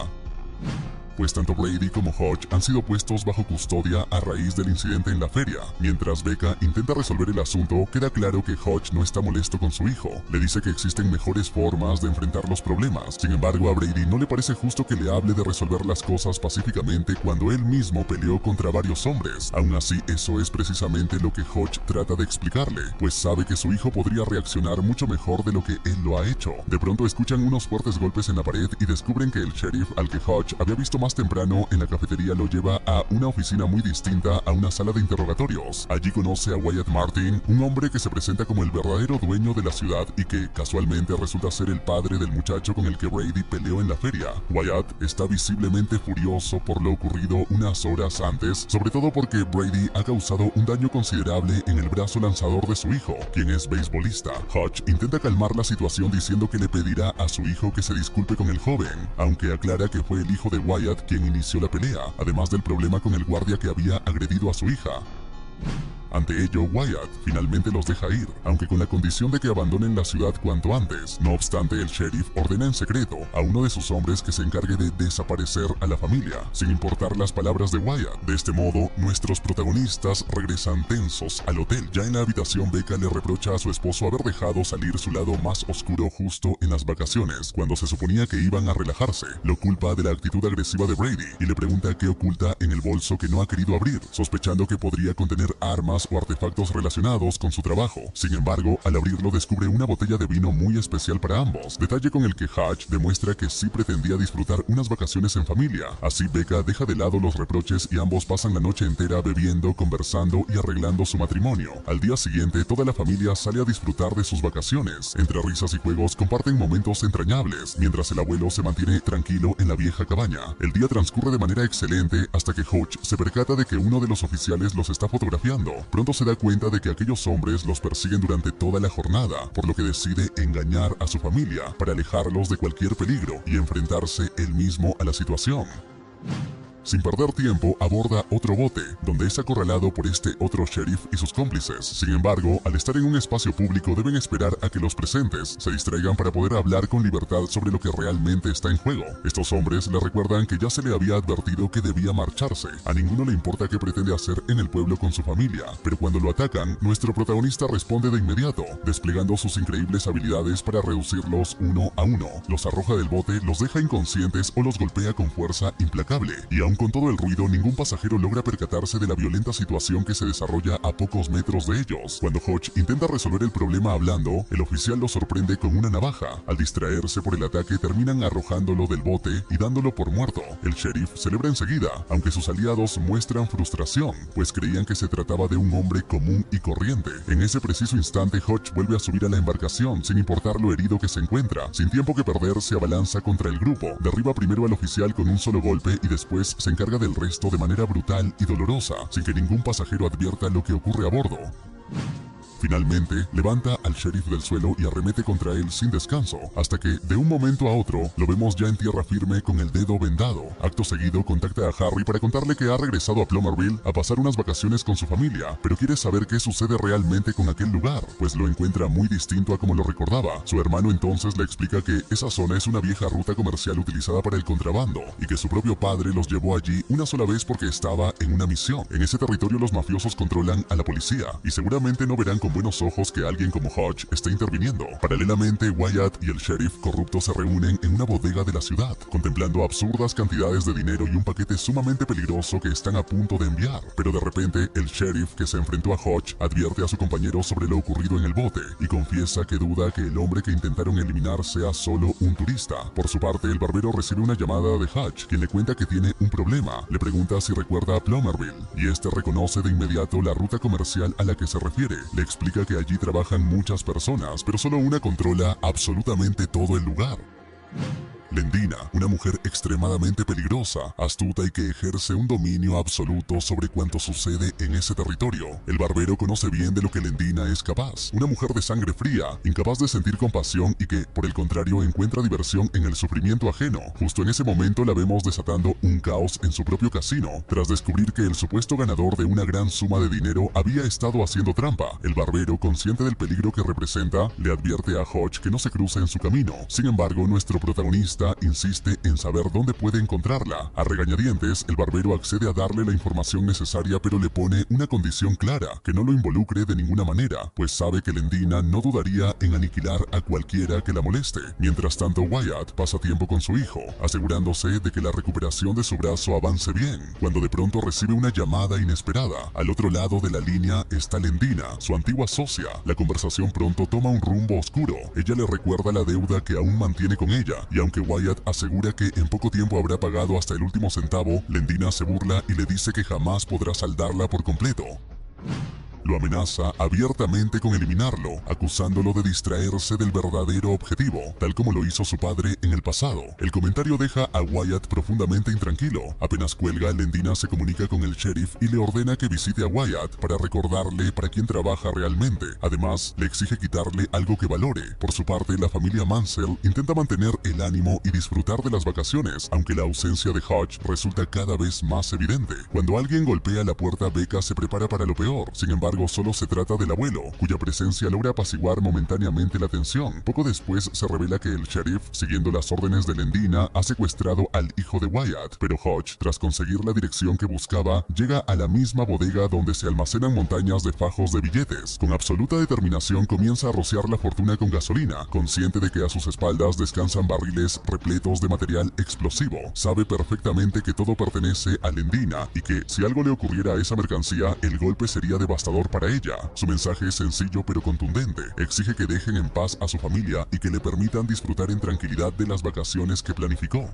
pues tanto Brady como Hodge han sido puestos bajo custodia a raíz del incidente en la feria. Mientras Becca intenta resolver el asunto, queda claro que Hodge no está molesto con su hijo. Le dice que existen mejores formas de enfrentar los problemas. Sin embargo, a Brady no le parece justo que le hable de resolver las cosas pacíficamente cuando él mismo peleó contra varios hombres. Aún así, eso es precisamente lo que Hodge trata de explicarle, pues sabe que su hijo podría reaccionar mucho mejor de lo que él lo ha hecho. De pronto escuchan unos fuertes golpes en la pared y descubren que el sheriff al que Hodge había visto más temprano en la cafetería lo lleva a una oficina muy distinta a una sala de interrogatorios. Allí conoce a Wyatt Martin, un hombre que se presenta como el verdadero dueño de la ciudad y que casualmente resulta ser el padre del muchacho con el que Brady peleó en la feria. Wyatt está visiblemente furioso por lo ocurrido unas horas antes, sobre todo porque Brady ha causado un daño considerable en el brazo lanzador de su hijo, quien es beisbolista. Hodge intenta calmar la situación diciendo que le pedirá a su hijo que se disculpe con el joven, aunque aclara que fue el hijo de Wyatt quien inició la pelea, además del problema con el guardia que había agredido a su hija. Ante ello, Wyatt finalmente los deja ir, aunque con la condición de que abandonen la ciudad cuanto antes. No obstante, el sheriff ordena en secreto a uno de sus hombres que se encargue de desaparecer a la familia, sin importar las palabras de Wyatt. De este modo, nuestros protagonistas regresan tensos al hotel. Ya en la habitación, Becca le reprocha a su esposo haber dejado salir su lado más oscuro justo en las vacaciones, cuando se suponía que iban a relajarse. Lo culpa de la actitud agresiva de Brady y le pregunta qué oculta en el bolso que no ha querido abrir, sospechando que podría contener armas o artefactos relacionados con su trabajo. Sin embargo, al abrirlo descubre una botella de vino muy especial para ambos, detalle con el que Hodge demuestra que sí pretendía disfrutar unas vacaciones en familia. Así Becca deja de lado los reproches y ambos pasan la noche entera bebiendo, conversando y arreglando su matrimonio. Al día siguiente, toda la familia sale a disfrutar de sus vacaciones. Entre risas y juegos comparten momentos entrañables, mientras el abuelo se mantiene tranquilo en la vieja cabaña. El día transcurre de manera excelente hasta que Hodge se percata de que uno de los oficiales los está fotografiando. Pronto se da cuenta de que aquellos hombres los persiguen durante toda la jornada, por lo que decide engañar a su familia para alejarlos de cualquier peligro y enfrentarse él mismo a la situación. Sin perder tiempo, aborda otro bote, donde es acorralado por este otro sheriff y sus cómplices. Sin embargo, al estar en un espacio público deben esperar a que los presentes se distraigan para poder hablar con libertad sobre lo que realmente está en juego. Estos hombres le recuerdan que ya se le había advertido que debía marcharse. A ninguno le importa qué pretende hacer en el pueblo con su familia, pero cuando lo atacan, nuestro protagonista responde de inmediato, desplegando sus increíbles habilidades para reducirlos uno a uno. Los arroja del bote, los deja inconscientes o los golpea con fuerza implacable. Y aun con todo el ruido, ningún pasajero logra percatarse de la violenta situación que se desarrolla a pocos metros de ellos. Cuando Hodge intenta resolver el problema hablando, el oficial lo sorprende con una navaja. Al distraerse por el ataque, terminan arrojándolo del bote y dándolo por muerto. El sheriff celebra enseguida, aunque sus aliados muestran frustración, pues creían que se trataba de un hombre común y corriente. En ese preciso instante, Hodge vuelve a subir a la embarcación, sin importar lo herido que se encuentra. Sin tiempo que perder, se abalanza contra el grupo. Derriba primero al oficial con un solo golpe y después se encarga del resto de manera brutal y dolorosa, sin que ningún pasajero advierta lo que ocurre a bordo. Finalmente, levanta al sheriff del suelo y arremete contra él sin descanso, hasta que, de un momento a otro, lo vemos ya en tierra firme con el dedo vendado. Acto seguido, contacta a Harry para contarle que ha regresado a Plumerville a pasar unas vacaciones con su familia, pero quiere saber qué sucede realmente con aquel lugar, pues lo encuentra muy distinto a como lo recordaba. Su hermano entonces le explica que esa zona es una vieja ruta comercial utilizada para el contrabando, y que su propio padre los llevó allí una sola vez porque estaba en una misión. En ese territorio los mafiosos controlan a la policía, y seguramente no verán con buenos ojos que alguien como Hodge esté interviniendo. Paralelamente, Wyatt y el sheriff corrupto se reúnen en una bodega de la ciudad, contemplando absurdas cantidades de dinero y un paquete sumamente peligroso que están a punto de enviar. Pero de repente, el sheriff que se enfrentó a Hodge advierte a su compañero sobre lo ocurrido en el bote y confiesa que duda que el hombre que intentaron eliminar sea solo un turista. Por su parte, el barbero recibe una llamada de Hodge, quien le cuenta que tiene un problema. Le pregunta si recuerda a Plumerville, y este reconoce de inmediato la ruta comercial a la que se refiere. Le explica que allí trabajan muchas personas, pero solo una controla absolutamente todo el lugar. Lendina, una mujer extremadamente peligrosa, astuta y que ejerce un dominio absoluto sobre cuanto sucede en ese territorio. El barbero conoce bien de lo que Lendina es capaz, una mujer de sangre fría, incapaz de sentir compasión y que, por el contrario, encuentra diversión en el sufrimiento ajeno. Justo en ese momento la vemos desatando un caos en su propio casino, tras descubrir que el supuesto ganador de una gran suma de dinero había estado haciendo trampa. El barbero, consciente del peligro que representa, le advierte a Hodge que no se cruce en su camino. Sin embargo, nuestro protagonista esta insiste en saber dónde puede encontrarla. A regañadientes, el barbero accede a darle la información necesaria, pero le pone una condición clara, que no lo involucre de ninguna manera, pues sabe que Lendina no dudaría en aniquilar a cualquiera que la moleste. Mientras tanto, Wyatt pasa tiempo con su hijo, asegurándose de que la recuperación de su brazo avance bien, cuando de pronto recibe una llamada inesperada. Al otro lado de la línea está Lendina, su antigua socia. La conversación pronto toma un rumbo oscuro. Ella le recuerda la deuda que aún mantiene con ella, y aunque Wyatt asegura que en poco tiempo habrá pagado hasta el último centavo, Lendina se burla y le dice que jamás podrá saldarla por completo. Lo amenaza abiertamente con eliminarlo, acusándolo de distraerse del verdadero objetivo, tal como lo hizo su padre en el pasado. El comentario deja a Wyatt profundamente intranquilo. Apenas cuelga, Lendina se comunica con el sheriff y le ordena que visite a Wyatt para recordarle para quién trabaja realmente. Además, le exige quitarle algo que valore. Por su parte, la familia Mansell intenta mantener el ánimo y disfrutar de las vacaciones, aunque la ausencia de Hodge resulta cada vez más evidente. Cuando alguien golpea la puerta, Becca se prepara para lo peor. Sin embargo, solo se trata del abuelo, cuya presencia logra apaciguar momentáneamente la tensión. Poco después se revela que el sheriff, siguiendo las órdenes de Lendina, ha secuestrado al hijo de Wyatt, pero Hodge, tras conseguir la dirección que buscaba, llega a la misma bodega donde se almacenan montañas de fajos de billetes. Con absoluta determinación comienza a rociar la fortuna con gasolina, consciente de que a sus espaldas descansan barriles repletos de material explosivo. Sabe perfectamente que todo pertenece a Lendina y que, si algo le ocurriera a esa mercancía, el golpe sería devastador para ella. Su mensaje es sencillo pero contundente. Exige que dejen en paz a su familia y que le permitan disfrutar en tranquilidad de las vacaciones que planificó.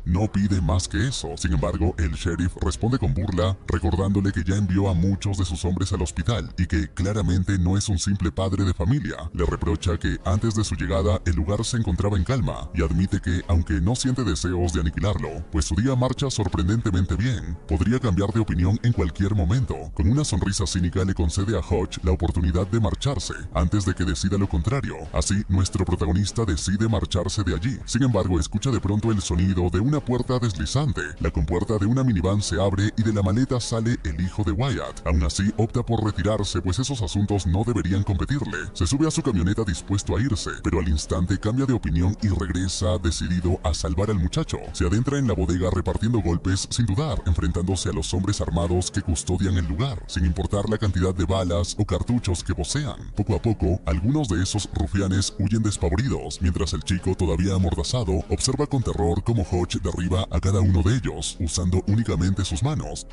No pide más que eso. Sin embargo, el sheriff responde con burla, recordándole que ya envió a muchos de sus hombres al hospital y que claramente no es un simple padre de familia. Le reprocha que antes de su llegada el lugar se encontraba en calma y admite que, aunque no siente deseos de aniquilarlo, pues su día marcha sorprendentemente bien, podría cambiar de opinión en cualquier momento. Con una sonrisa cínica le concede a Hodge la oportunidad de marcharse antes de que decida lo contrario. Así, nuestro protagonista decide marcharse de allí. Sin embargo, escucha de pronto el sonido de una puerta deslizante. La compuerta de una minivan se abre y de la maleta sale el hijo de Wyatt. Aún así, opta por retirarse, pues esos asuntos no deberían competirle. Se sube a su camioneta dispuesto a irse, pero al instante cambia de opinión y regresa decidido a salvar al muchacho. Se adentra en la bodega repartiendo golpes sin dudar, enfrentándose a los hombres armados que custodian el lugar, sin importar la cantidad de balas o cartuchos que posean. Poco a poco, algunos de esos rufianes huyen despavoridos, mientras el chico, todavía amordazado, observa con terror cómo Hodge derriba a cada uno de ellos, usando únicamente sus manos.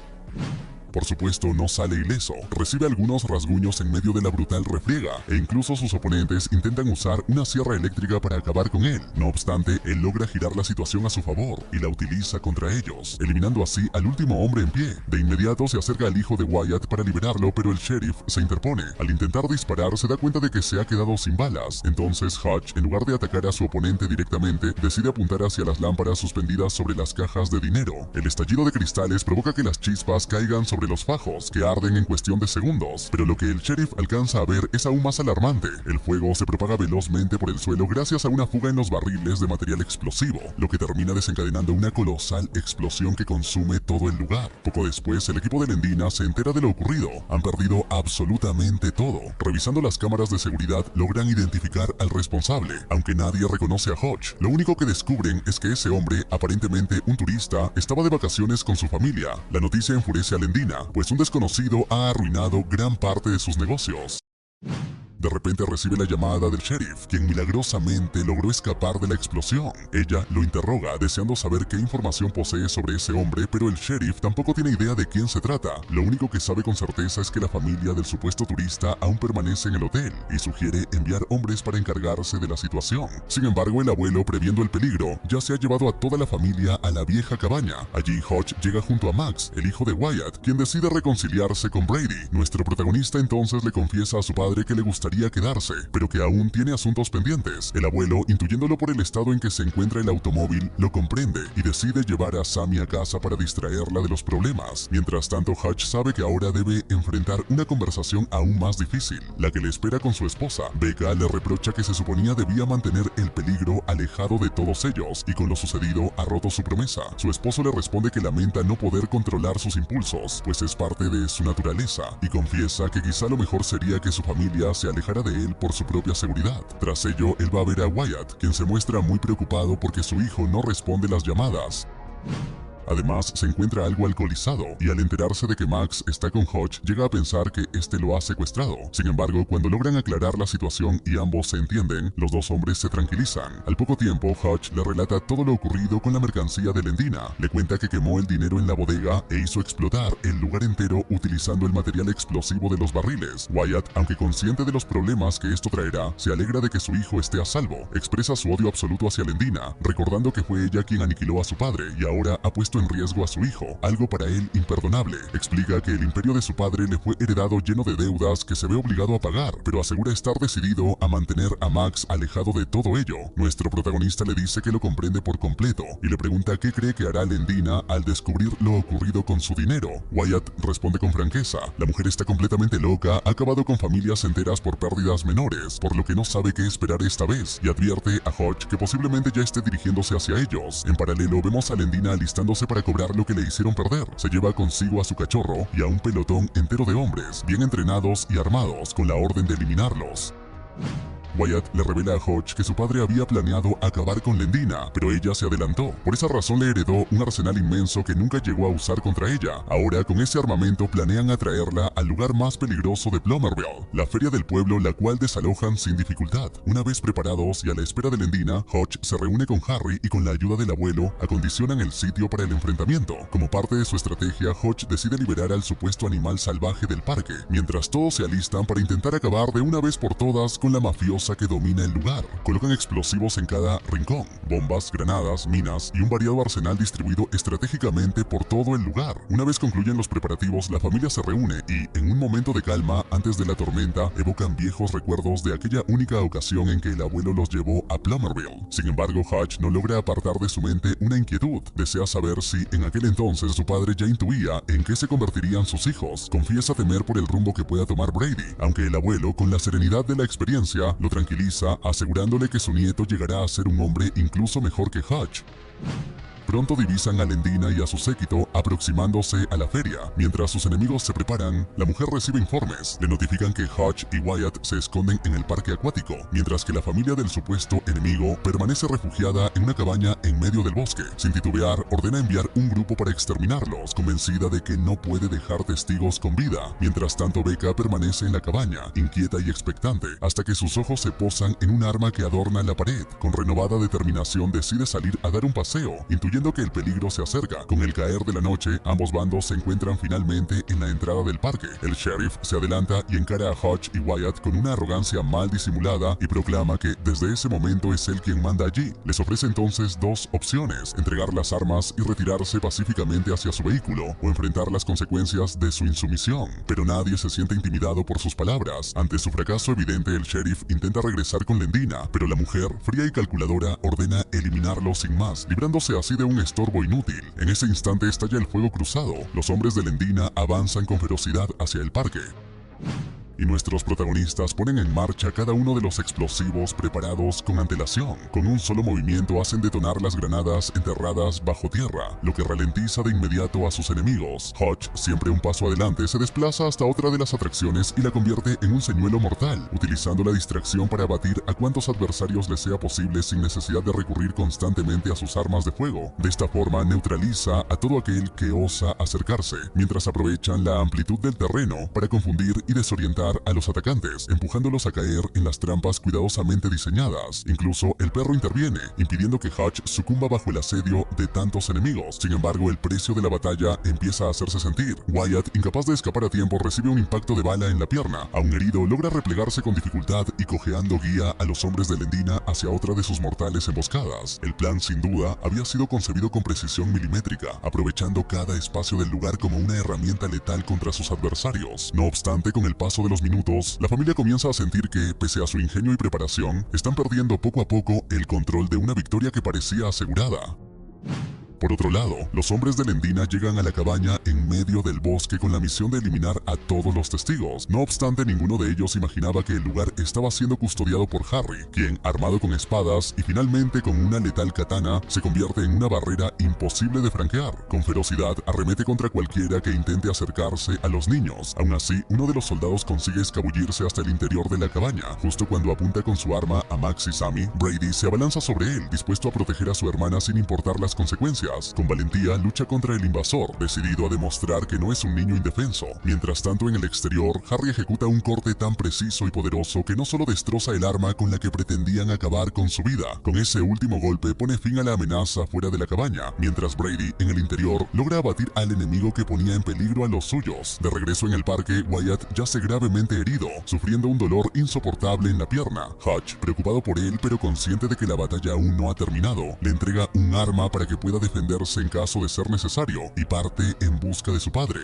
Por supuesto, no sale ileso. Recibe algunos rasguños en medio de la brutal refriega, e incluso sus oponentes intentan usar una sierra eléctrica para acabar con él. No obstante, él logra girar la situación a su favor y la utiliza contra ellos, eliminando así al último hombre en pie. De inmediato se acerca al hijo de Wyatt para liberarlo, pero el sheriff se interpone. Al intentar disparar, se da cuenta de que se ha quedado sin balas. Entonces Hodge, en lugar de atacar a su oponente directamente, decide apuntar hacia las lámparas suspendidas sobre las cajas de dinero. El estallido de cristales provoca que las chispas caigan sobre los fajos, que arden en cuestión de segundos, pero lo que el sheriff alcanza a ver es aún más alarmante. El fuego se propaga velozmente por el suelo gracias a una fuga en los barriles de material explosivo, lo que termina desencadenando una colosal explosión que consume todo el lugar. Poco después, el equipo de Lendina se entera de lo ocurrido. Han perdido absolutamente todo. Revisando las cámaras de seguridad, logran identificar al responsable, aunque nadie reconoce a Hodge. Lo único que descubren es que ese hombre, aparentemente un turista, estaba de vacaciones con su familia. La noticia enfurece a Lendina, pues un desconocido ha arruinado gran parte de sus negocios. De repente recibe la llamada del sheriff, quien milagrosamente logró escapar de la explosión. Ella lo interroga, deseando saber qué información posee sobre ese hombre, pero el sheriff tampoco tiene idea de quién se trata. Lo único que sabe con certeza es que la familia del supuesto turista aún permanece en el hotel, y sugiere enviar hombres para encargarse de la situación. Sin embargo, el abuelo, previendo el peligro, ya se ha llevado a toda la familia a la vieja cabaña. Allí Hodge llega junto a Max, el hijo de Wyatt, quien decide reconciliarse con Brady. Nuestro protagonista entonces le confiesa a su padre que le gustaría quedarse, pero que aún tiene asuntos pendientes. El abuelo, intuyéndolo por el estado en que se encuentra el automóvil, lo comprende y decide llevar a Sammy a casa para distraerla de los problemas. Mientras tanto, Hodge sabe que ahora debe enfrentar una conversación aún más difícil, la que le espera con su esposa. Becca le reprocha que se suponía debía mantener el peligro alejado de todos ellos, y con lo sucedido ha roto su promesa. Su esposo le responde que lamenta no poder controlar sus impulsos, pues es parte de su naturaleza, y confiesa que quizá lo mejor sería que su familia se alejara de él por su propia seguridad. Tras ello, él va a ver a Wyatt, quien se muestra muy preocupado porque su hijo no responde las llamadas. Además, se encuentra algo alcoholizado y al enterarse de que Max está con Hutch, llega a pensar que este lo ha secuestrado. Sin embargo, cuando logran aclarar la situación y ambos se entienden, los dos hombres se tranquilizan. Al poco tiempo, Hutch le relata todo lo ocurrido con la mercancía de Lendina. Le cuenta que quemó el dinero en la bodega e hizo explotar el lugar entero utilizando el material explosivo de los barriles. Wyatt, aunque consciente de los problemas que esto traerá, se alegra de que su hijo esté a salvo. Expresa su odio absoluto hacia Lendina, recordando que fue ella quien aniquiló a su padre y ahora ha puesto en riesgo a su hijo, algo para él imperdonable. Explica que el imperio de su padre le fue heredado lleno de deudas que se ve obligado a pagar, pero asegura estar decidido a mantener a Max alejado de todo ello. Nuestro protagonista le dice que lo comprende por completo y le pregunta qué cree que hará Lendina al descubrir lo ocurrido con su dinero. Wyatt responde con franqueza: la mujer está completamente loca, ha acabado con familias enteras por pérdidas menores, por lo que no sabe qué esperar esta vez, y advierte a Hutch que posiblemente ya esté dirigiéndose hacia ellos. En paralelo, vemos a Lendina alistándose para cobrar lo que le hicieron perder. Se lleva consigo a su cachorro y a un pelotón entero de hombres, bien entrenados y armados, con la orden de eliminarlos. Wyatt le revela a Hutch que su padre había planeado acabar con Lendina, pero ella se adelantó. Por esa razón le heredó un arsenal inmenso que nunca llegó a usar contra ella. Ahora, con ese armamento planean atraerla al lugar más peligroso de Plummerville, la feria del pueblo, la cual desalojan sin dificultad. Una vez preparados y a la espera de Lendina, Hutch se reúne con Harry y con la ayuda del abuelo acondicionan el sitio para el enfrentamiento. Como parte de su estrategia, Hutch decide liberar al supuesto animal salvaje del parque, mientras todos se alistan para intentar acabar de una vez por todas con la mafiosa que domina el lugar. Colocan explosivos en cada rincón, bombas, granadas, minas y un variado arsenal distribuido estratégicamente por todo el lugar. Una vez concluyen los preparativos, la familia se reúne y, en un momento de calma antes de la tormenta, evocan viejos recuerdos de aquella única ocasión en que el abuelo los llevó a Plummerville. Sin embargo, Hutch no logra apartar de su mente una inquietud. Desea saber si en aquel entonces su padre ya intuía en qué se convertirían sus hijos. Confiesa temer por el rumbo que pueda tomar Brady, aunque el abuelo, con la serenidad de la experiencia, lo tranquiliza, asegurándole que su nieto llegará a ser un hombre incluso mejor que Hutch. Pronto divisan a Lendina y a su séquito aproximándose a la feria. Mientras sus enemigos se preparan, la mujer recibe informes. Le notifican que Hutch y Wyatt se esconden en el parque acuático, mientras que la familia del supuesto enemigo permanece refugiada en una cabaña en medio del bosque. Sin titubear, ordena enviar un grupo para exterminarlos, convencida de que no puede dejar testigos con vida. Mientras tanto, Becca permanece en la cabaña, inquieta y expectante, hasta que sus ojos se posan en un arma que adorna la pared. Con renovada determinación decide salir a dar un paseo, intuyendo que el peligro se acerca. Con el caer de la noche, ambos bandos se encuentran finalmente en la entrada del parque. El sheriff se adelanta y encara a Hutch y Wyatt con una arrogancia mal disimulada y proclama que desde ese momento es él quien manda allí. Les ofrece entonces dos opciones: entregar las armas y retirarse pacíficamente hacia su vehículo, o enfrentar las consecuencias de su insumisión. Pero nadie se siente intimidado por sus palabras. Ante su fracaso evidente, el sheriff intenta regresar con Lendina, pero la mujer, fría y calculadora, ordena eliminarlo sin más, librándose así de un estorbo inútil. En ese instante estalla el fuego cruzado. Los hombres de Lendina avanzan con ferocidad hacia el parque. Y nuestros protagonistas ponen en marcha cada uno de los explosivos preparados con antelación. Con un solo movimiento hacen detonar las granadas enterradas bajo tierra, lo que ralentiza de inmediato a sus enemigos. Hutch, siempre un paso adelante, se desplaza hasta otra de las atracciones y la convierte en un señuelo mortal, utilizando la distracción para abatir a cuantos adversarios le sea posible sin necesidad de recurrir constantemente a sus armas de fuego. De esta forma neutraliza a todo aquel que osa acercarse, mientras aprovechan la amplitud del terreno para confundir y desorientar a los atacantes, empujándolos a caer en las trampas cuidadosamente diseñadas. Incluso el perro interviene, impidiendo que Hutch sucumba bajo el asedio de tantos enemigos. Sin embargo, el precio de la batalla empieza a hacerse sentir. Wyatt, incapaz de escapar a tiempo, recibe un impacto de bala en la pierna. Aún herido, logra replegarse con dificultad y cojeando guía a los hombres de Lendina hacia otra de sus mortales emboscadas. El plan, sin duda, había sido concebido con precisión milimétrica, aprovechando cada espacio del lugar como una herramienta letal contra sus adversarios. No obstante, con el paso de los minutos, la familia comienza a sentir que, pese a su ingenio y preparación, están perdiendo poco a poco el control de una victoria que parecía asegurada. Por otro lado, los hombres de Lendina llegan a la cabaña en medio del bosque con la misión de eliminar a todos los testigos. No obstante, ninguno de ellos imaginaba que el lugar estaba siendo custodiado por Harry, quien, armado con espadas y finalmente con una letal katana, se convierte en una barrera imposible de franquear. Con ferocidad, arremete contra cualquiera que intente acercarse a los niños. Aún así, uno de los soldados consigue escabullirse hasta el interior de la cabaña. Justo cuando apunta con su arma a Max y Sammy, Brady se abalanza sobre él, dispuesto a proteger a su hermana sin importar las consecuencias. Con valentía, lucha contra el invasor, decidido a demostrar que no es un niño indefenso. Mientras tanto, en el exterior, Harry ejecuta un corte tan preciso y poderoso que no solo destroza el arma con la que pretendían acabar con su vida. Con ese último golpe pone fin a la amenaza fuera de la cabaña, mientras Brady, en el interior, logra abatir al enemigo que ponía en peligro a los suyos. De regreso en el parque, Wyatt yace gravemente herido, sufriendo un dolor insoportable en la pierna. Hutch, preocupado por él pero consciente de que la batalla aún no ha terminado, le entrega un arma para que pueda defenderse en caso de ser necesario y parte en busca de su padre.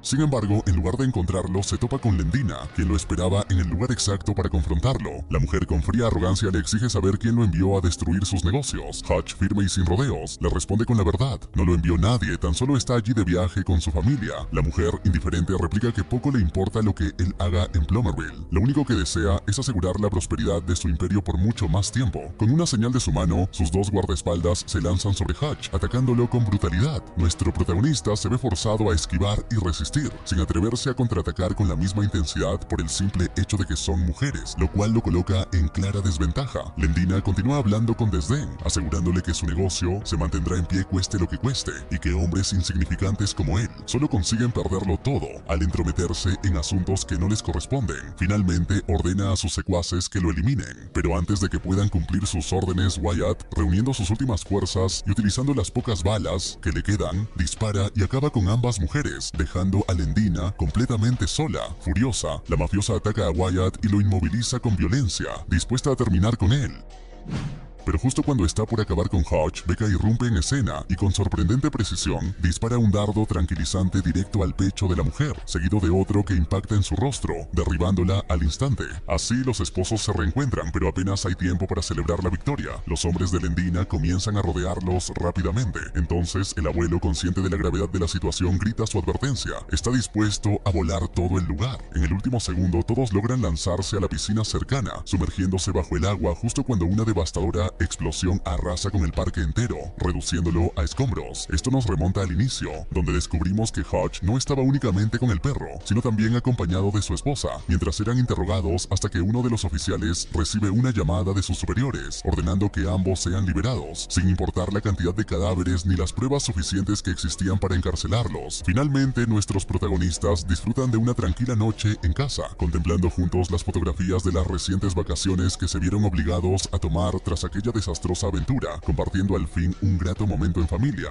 Sin embargo, en lugar de encontrarlo, se topa con Lendina, quien lo esperaba en el lugar exacto para confrontarlo. La mujer con fría arrogancia le exige saber quién lo envió a destruir sus negocios. Hutch, firme y sin rodeos, le responde con la verdad. No lo envió nadie, tan solo está allí de viaje con su familia. La mujer, indiferente, replica que poco le importa lo que él haga en Plumerville. Lo único que desea es asegurar la prosperidad de su imperio por mucho más tiempo. Con una señal de su mano, sus dos guardaespaldas se lanzan sobre Hutch, atacándolo con brutalidad. Nuestro protagonista se ve forzado a esquivar y resistir, sin atreverse a contraatacar con la misma intensidad por el simple hecho de que son mujeres, lo cual lo coloca en clara desventaja. Lendina continúa hablando con desdén, asegurándole que su negocio se mantendrá en pie cueste lo que cueste, y que hombres insignificantes como él solo consiguen perderlo todo al entrometerse en asuntos que no les corresponden. Finalmente ordena a sus secuaces que lo eliminen, pero antes de que puedan cumplir sus órdenes, Wyatt, reuniendo sus últimas fuerzas y utilizando las pocas balas que le quedan, dispara y acaba con ambas mujeres, dejando a Lendina completamente sola. Furiosa, la mafiosa ataca a Wyatt y lo inmoviliza con violencia, dispuesta a terminar con él. Pero justo cuando está por acabar con Hutch, Becca irrumpe en escena y con sorprendente precisión dispara un dardo tranquilizante directo al pecho de la mujer, seguido de otro que impacta en su rostro, derribándola al instante. Así los esposos se reencuentran, pero apenas hay tiempo para celebrar la victoria. Los hombres de Lendina comienzan a rodearlos rápidamente. Entonces el abuelo, consciente de la gravedad de la situación, grita su advertencia. Está dispuesto a volar todo el lugar. En el último segundo todos logran lanzarse a la piscina cercana, sumergiéndose bajo el agua justo cuando una devastadora explosión arrasa con el parque entero, reduciéndolo a escombros. Esto nos remonta al inicio, donde descubrimos que Hutch no estaba únicamente con el perro, sino también acompañado de su esposa, mientras eran interrogados hasta que uno de los oficiales recibe una llamada de sus superiores, ordenando que ambos sean liberados, sin importar la cantidad de cadáveres ni las pruebas suficientes que existían para encarcelarlos. Finalmente, nuestros protagonistas disfrutan de una tranquila noche en casa, contemplando juntos las fotografías de las recientes vacaciones que se vieron obligados a tomar tras aquella desastrosa aventura, compartiendo al fin un grato momento en familia.